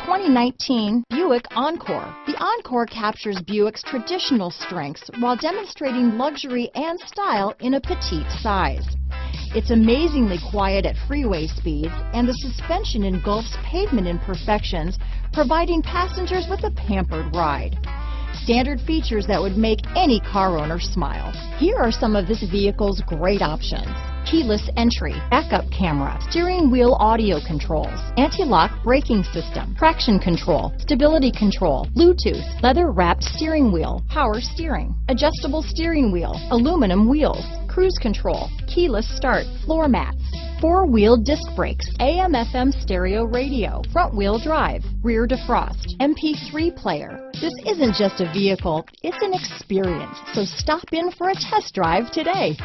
2019 Buick Encore. The Encore captures Buick's traditional strengths while demonstrating luxury and style in a petite size. It's amazingly quiet at freeway speeds, and the suspension engulfs pavement imperfections, providing passengers with a pampered ride. Standard features that would make any car owner smile. Here are some of this vehicle's great options: keyless entry, backup camera, steering wheel audio controls, anti-lock braking system, traction control, stability control, Bluetooth, leather-wrapped steering wheel, power steering, adjustable steering wheel, aluminum wheels, cruise control, keyless start, floor mats, four-wheel disc brakes, AM/FM stereo radio, front-wheel drive, rear defrost, MP3 player. This isn't just a vehicle, it's an experience, so stop in for a test drive today.